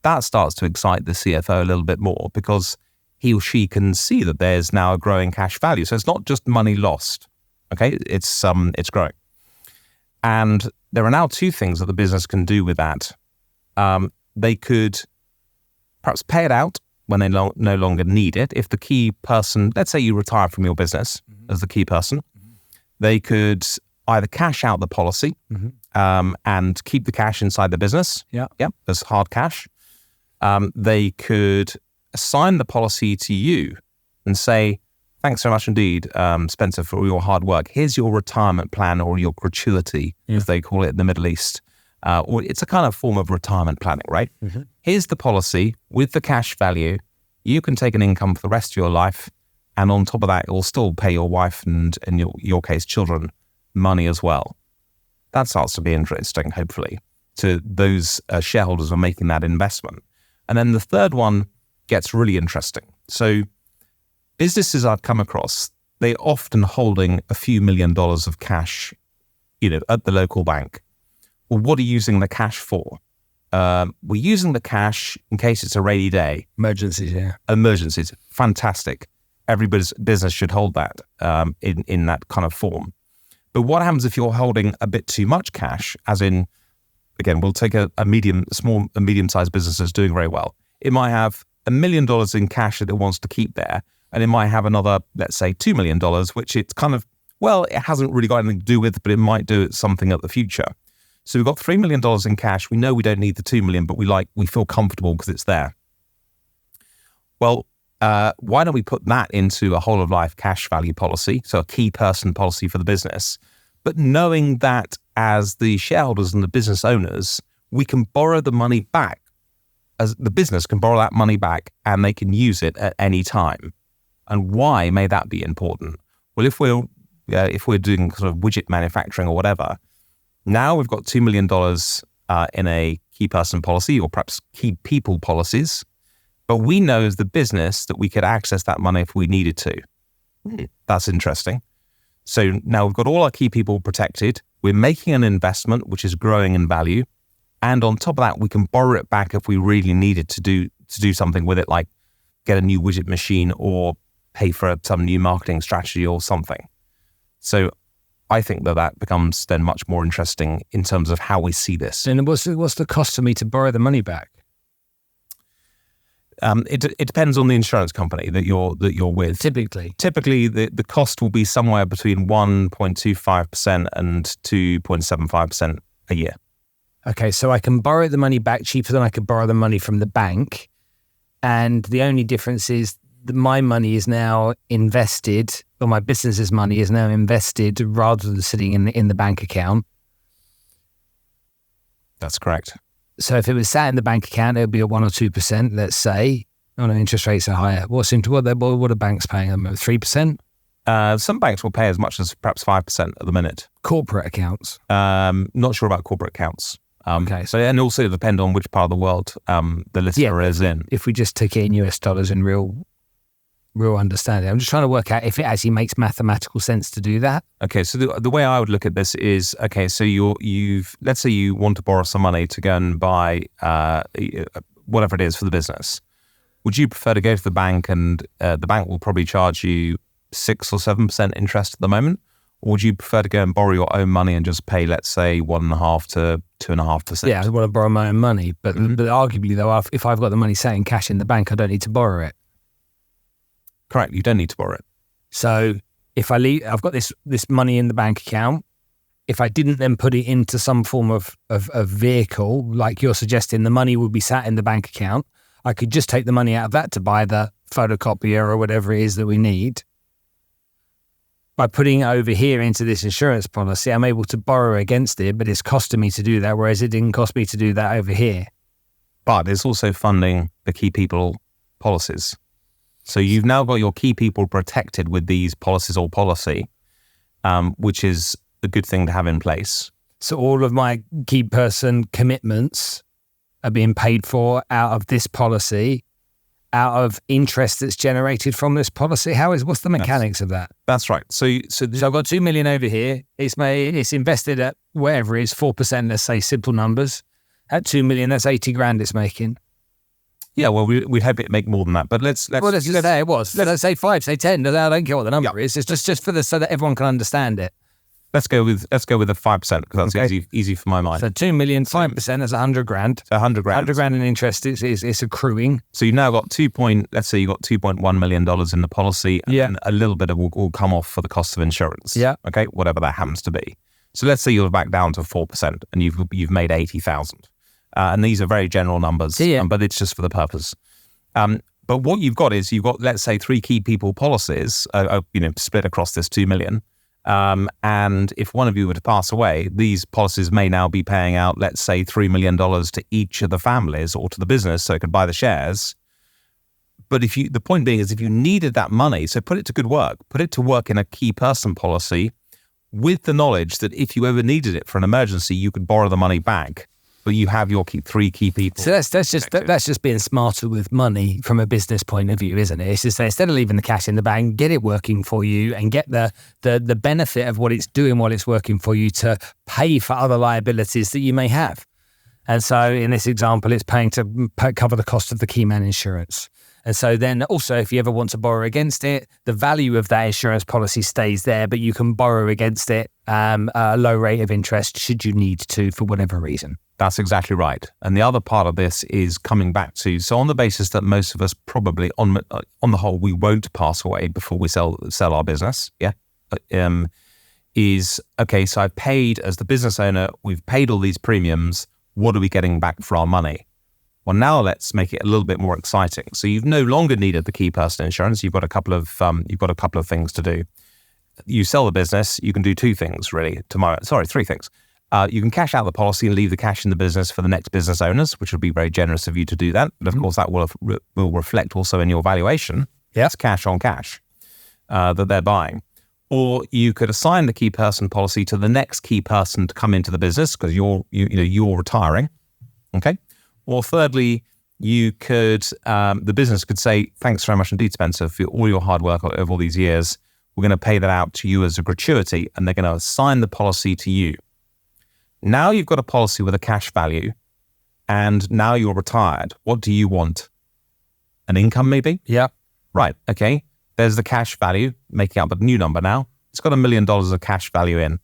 That starts to excite the CFO a little bit more because he or she can see that there's now a growing cash value. So it's not just money lost, okay? It's growing. And there are now two things that the business can do with that. They could perhaps pay it out when they no longer need it. If the key person, let's say you retire from your business as the key person, they could either cash out the policy and keep the cash inside the business. Yeah, as hard cash. They could assign the policy to you and say, thanks so much indeed, Spencer, for all your hard work. Here's your retirement plan or your gratuity, as they call it in the Middle East. Or it's a kind of form of retirement planning, right? Here's the policy with the cash value. You can take an income for the rest of your life. And on top of that, it will still pay your wife and in your case, children, money as well. That starts to be interesting, hopefully, to those shareholders who are making that investment. And then the third one gets really interesting. So businesses I've come across, they're often holding a few $1 million of cash, at the local bank. Well, what are you using the cash for? We're using the cash in case it's a rainy day. Emergencies, yeah. Emergencies, fantastic. Every business should hold that in that kind of form. But what happens if you're holding a bit too much cash, as in, again, we'll take a medium-sized business that's doing very well. It might have $1 million in cash that it wants to keep there, and it might have another, let's say, $2 million, which it's kind of, well, it hasn't really got anything to do with, but it might do something at the future. So we've got $3 million in cash. We know we don't need the $2 million, but we feel comfortable because it's there. Well, why don't we put that into a whole of life cash value policy, so a key person policy for the business, but knowing that as the shareholders and the business owners, we can borrow the money back, as the business can borrow that money back and they can use it at any time. And why may that be important? Well, if we're doing sort of widget manufacturing or whatever, now we've got $2 million in a key person policy or perhaps key people policies, but we know as the business that we could access that money if we needed to. That's interesting. So now we've got all our key people protected. We're making an investment which is growing in value, and on top of that, we can borrow it back if we really needed to do something with it, like get a new widget machine or pay for some new marketing strategy or something. So I think that becomes then much more interesting in terms of how we see this. And what's the cost for me to borrow the money back? It depends on the insurance company that you're with. Typically, the cost will be somewhere between 1.25% and 2.75% a year. Okay, so I can borrow the money back cheaper than I could borrow the money from the bank, and the only difference is that my money is now invested, or my business's money is now invested rather than sitting in the bank account. That's correct. So if it was sat in the bank account, it would be at 1 or 2%, let's say. Oh no, interest rates are higher. What are banks paying them? 3%? Some banks will pay as much as perhaps 5% at the minute. Corporate accounts? Not sure about corporate accounts. Okay. So, and also it depends on which part of the world the listener is in. If we just take it in US dollars and real understanding, I'm just trying to work out if it actually makes mathematical sense to do that. Okay, so the way I would look at this is, okay, so let's say you want to borrow some money to go and buy whatever it is for the business. Would you prefer to go to the bank and the bank will probably charge you 6 or 7% interest at the moment? Or would you prefer to go and borrow your own money and just pay, let's say, 1.5 to 2.5%? Yeah, I want to borrow my own money. But arguably, though, if I've got the money sat in cash in the bank, I don't need to borrow it. Correct, you don't need to borrow it. So if I've got this money in the bank account. If I didn't then put it into some form of vehicle, like you're suggesting, the money would be sat in the bank account. I could just take the money out of that to buy the photocopier or whatever it is that we need. By putting it over here into this insurance policy, I'm able to borrow against it, but it's costing me to do that, whereas it didn't cost me to do that over here. But it's also funding the key people policies. So you've now got your key people protected with these policies or policy, which is a good thing to have in place. So all of my key person commitments are being paid for out of this policy, out of interest that's generated from this policy. What's the mechanics of that? That's right. So I've got 2 million over here. It's invested at whatever it is, 4%, let's say simple numbers. At 2 million, that's 80 grand it's making. Yeah, well, we'd hope it'd make more than that, but let's say it was. Let's say 5, say 10. I don't care what the number is. It's just so that everyone can understand it. Let's go with the 5% because that's easy for my mind. So 2 million, 5%, that's 100 grand. So 100 grand. 100 grand in interest is accruing. So you've now got let's say you got $2.1 million in the policy, and a little bit of will come off for the cost of insurance. Yeah. Okay, whatever that happens to be. So let's say you're back down to 4% and you've made 80,000. And these are very general numbers, but it's just for the purpose. But what you've got, let's say 3 key people policies, split across this 2 million. And if one of you were to pass away, these policies may now be paying out, let's say, $3 million to each of the families or to the business so it could buy the shares. But the point being is if you needed that money, so put it to good work, put it to work in a key person policy with the knowledge that if you ever needed it for an emergency, you could borrow the money back. But you have your 3 key people. So that's just being smarter with money from a business point of view, isn't it? It's just instead of leaving the cash in the bank, get it working for you and get the benefit of what it's doing while it's working for you to pay for other liabilities that you may have. And so in this example, it's paying to cover the cost of the key man insurance. And so then also, if you ever want to borrow against it, the value of that insurance policy stays there, but you can borrow against it a low rate of interest should you need to for whatever reason. That's exactly right. And the other part of this is coming back to, so on the basis that most of us probably, on the whole, we won't pass away before we sell our business, is, okay, so I've paid, as the business owner, we've paid all these premiums, what are we getting back for our money? Well, now let's make it a little bit more exciting. So you've no longer needed the key person insurance. You've got a couple of things to do. You sell the business, you can do 2 things really. 3 things. You can cash out the policy and leave the cash in the business for the next business owners, which would be very generous of you to do that. But of course, that will reflect also in your valuation. Yeah. It's cash on cash that they're buying. Or you could assign the key person policy to the next key person to come into the business because you're retiring. Okay. Or thirdly, you could the business could say, thanks very much indeed, Spencer, for all your hard work over all these years. We're going to pay that out to you as a gratuity, and they're going to assign the policy to you. Now you've got a policy with a cash value, and now you're retired. What do you want? An income, maybe? Yeah. Right. Okay. There's the cash value, making up a new number now. It's got $1 million of cash value in.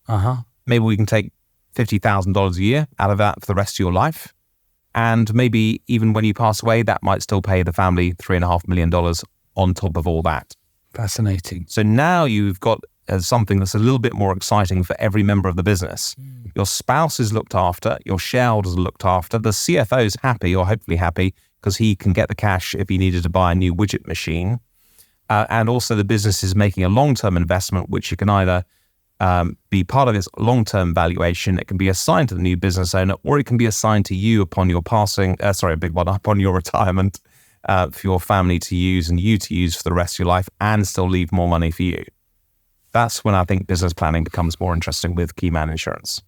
Maybe we can take $50,000 a year out of that for the rest of your life. And maybe even when you pass away, that might still pay the family $3.5 million on top of all that. Fascinating. So now you've got something that's a little bit more exciting for every member of the business. Your spouse is looked after, your shareholders are looked after, the CFO is happy or hopefully happy because he can get the cash if he needed to buy a new widget machine. And also the business is making a long-term investment, which you can either be part of its long-term valuation. It can be assigned to the new business owner, or it can be assigned to you upon your passing, upon your retirement. for your family to use and you to use for the rest of your life and still leave more money for you. That's when I think business planning becomes more interesting with key man insurance.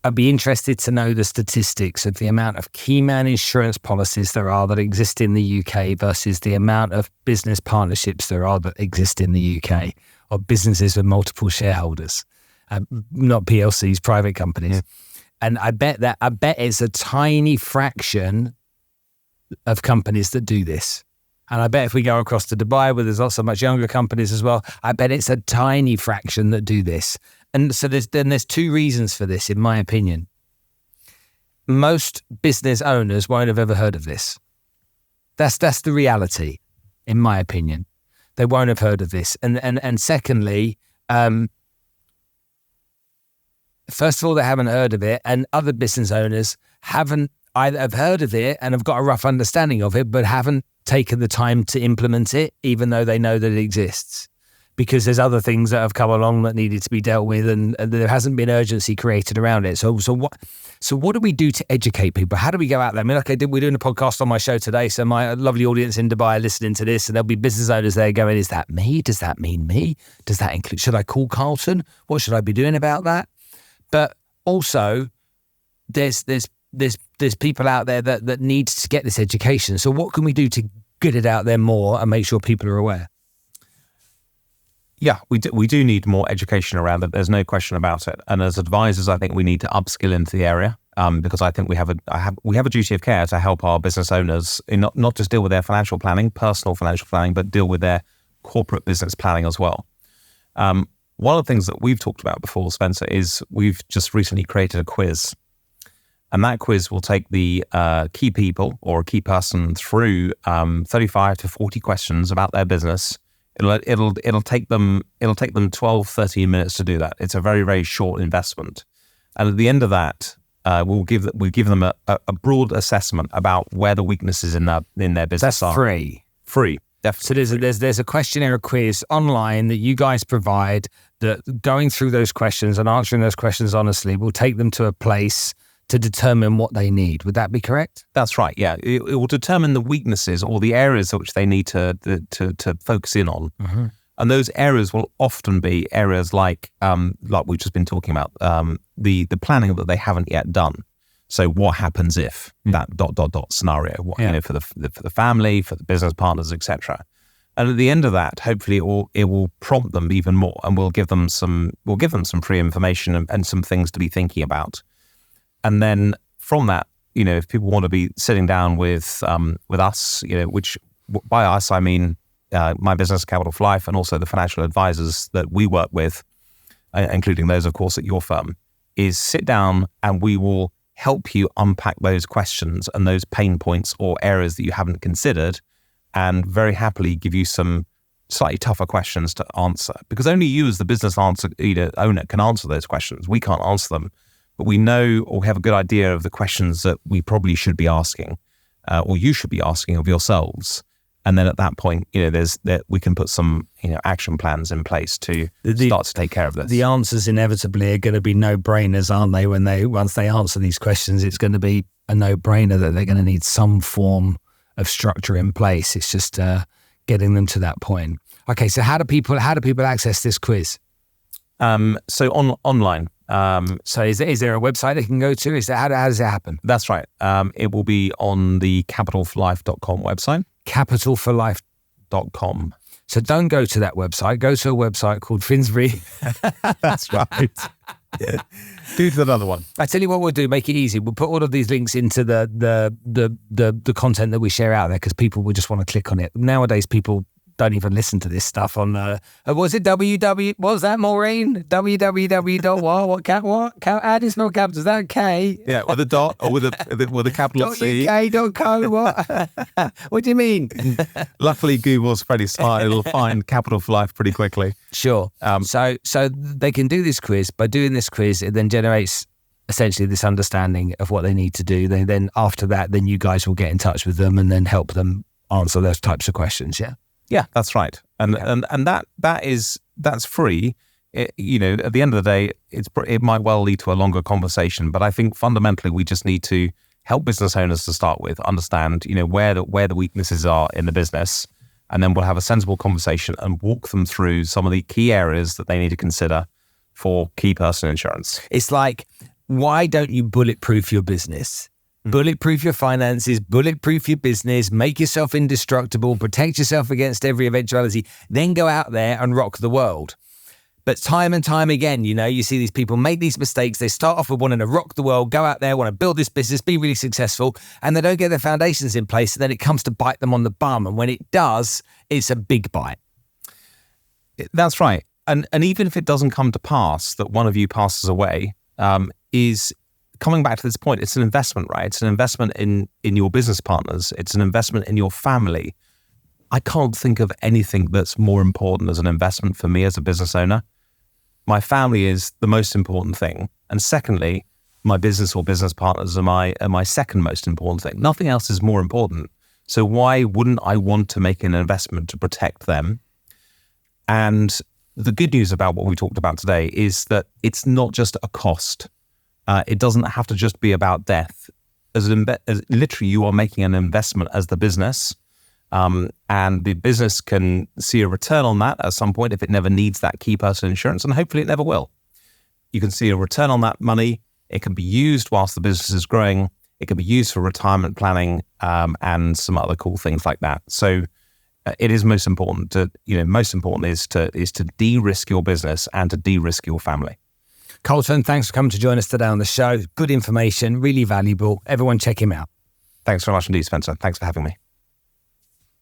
I'd be interested to know the statistics of the amount of key man insurance policies there are that exist in the UK versus the amount of business partnerships there are that exist in the UK, or businesses with multiple shareholders, not PLCs, private companies. Yeah. And I bet it's a tiny fraction of companies that do this. And I bet if we go across to Dubai, where there's not so much younger companies as well, I bet it's a tiny fraction that do this. And so there's two reasons for this, in my opinion. Most business owners won't have ever heard of this. That's the reality, in my opinion. They won't have heard of this. And secondly, first of all, they haven't heard of it, and other business owners haven't either have heard of it and have got a rough understanding of it, but haven't taken the time to implement it, even though they know that it exists. Because there's other things that have come along that needed to be dealt with, and there hasn't been urgency created around it. So what do we do to educate people? How do we go out there? I mean, we're doing a podcast on my show today, so my lovely audience in Dubai are listening to this, and there'll be business owners there going, is that me? Does that mean me? Does that include, should I call Carlton? What should I be doing about that? But also, there's people out there that need to get this education. So what can we do to get it out there more and make sure people are aware? Yeah, we do need more education around it. There's no question about it. And as advisors, I think we need to upskill into the area because I think we have a duty of care to help our business owners in not just deal with their financial planning, personal financial planning, but deal with their corporate business planning as well. One of the things that we've talked about before, Spencer, is we've just recently created a quiz. And that quiz will take the key people or a key person through 35 to 40 questions about their business. It'll take them 12, 13 minutes to do that. It's a very, very short investment. And at the end of that, we'll give them a broad assessment about where the weaknesses in their business are. That's free. Definitely. So there's a questionnaire, a quiz online that you guys provide, that going through those questions and answering those questions honestly will take them to a place to determine what they need. Would that be correct? That's right. Yeah, it will determine the weaknesses or the areas which they need to focus in on, and those areas will often be areas like we've just been talking about, the planning that they haven't yet done. So what happens if that ... scenario? For the family, for the business partners, etc. And at the end of that, hopefully it will prompt them even more, and we'll give them some free information and some things to be thinking about. And then from that, if people want to be sitting down with us, which by us, I mean my business, Capital for Life, and also the financial advisors that we work with, including those, of course, at your firm, is sit down and we will help you unpack those questions and those pain points or areas that you haven't considered, and very happily give you some slightly tougher questions to answer. Because only you as the business owner can answer those questions. We can't answer them. But we know or have a good idea of the questions that we probably should be asking, or you should be asking of yourselves. And then at that point, we can put some action plans in place to start to take care of this. The answers inevitably are going to be no-brainers, aren't they? Once they answer these questions, it's going to be a no-brainer that they're going to need some form of structure in place. It's just getting them to that point. Okay, so how do people access this quiz? So online. So is there a website they can go to? How does it happen? That's right. It will be on the capitalforlife.com website. Capitalforlife.com. So don't go to that website. Go to a website called Finsbury. That's right. Yeah. Do to another one. I tell you what we'll do. Make it easy. We'll put all of these links into the content that we share out there, because people will just want to click on it. Nowadays, people don't even listen to this stuff on was it www? What was that, Maureen? www. What? Add is not capital. Is that K? Yeah, with a dot or with a capital C. .uk.co. What? What do you mean? Luckily, Google's pretty smart. It'll find Capital for Life pretty quickly. Sure. So they can do this quiz. By doing this quiz, it then generates essentially this understanding of what they need to do. Then after that, then you guys will get in touch with them and then help them answer those types of questions. Yeah. Yeah, that's right, and that's free. At the end of the day, it might well lead to a longer conversation, but I think fundamentally we just need to help business owners to start with understand, where the weaknesses are in the business, and then we'll have a sensible conversation and walk them through some of the key areas that they need to consider for key personal insurance. It's like, why don't you bulletproof your business? Bulletproof your finances, bulletproof your business, make yourself indestructible, protect yourself against every eventuality, then go out there and rock the world. But time and time again, you see these people make these mistakes. They start off with wanting to rock the world, go out there, want to build this business, be really successful, and they don't get their foundations in place. And then it comes to bite them on the bum. And when it does, it's a big bite. That's right. And even if it doesn't come to pass that one of you passes away, is coming back to this point, it's an investment, right? It's an investment in your business partners. It's an investment in your family. I can't think of anything that's more important as an investment for me as a business owner. My family is the most important thing. And secondly, my business or business partners are my second most important thing. Nothing else is more important. So why wouldn't I want to make an investment to protect them? And the good news about what we talked about today is that it's not just a cost. It doesn't have to just be about death. As literally, you are making an investment as the business. And the business can see a return on that at some point if it never needs that key personal insurance, and hopefully it never will. You can see a return on that money. It can be used whilst the business is growing. It can be used for retirement planning and some other cool things like that. So it is most important is to de-risk your business and to de-risk your family. Carlton, thanks for coming to join us today on the show. Good information, really valuable. Everyone check him out. Thanks very much indeed, Spencer. Thanks for having me.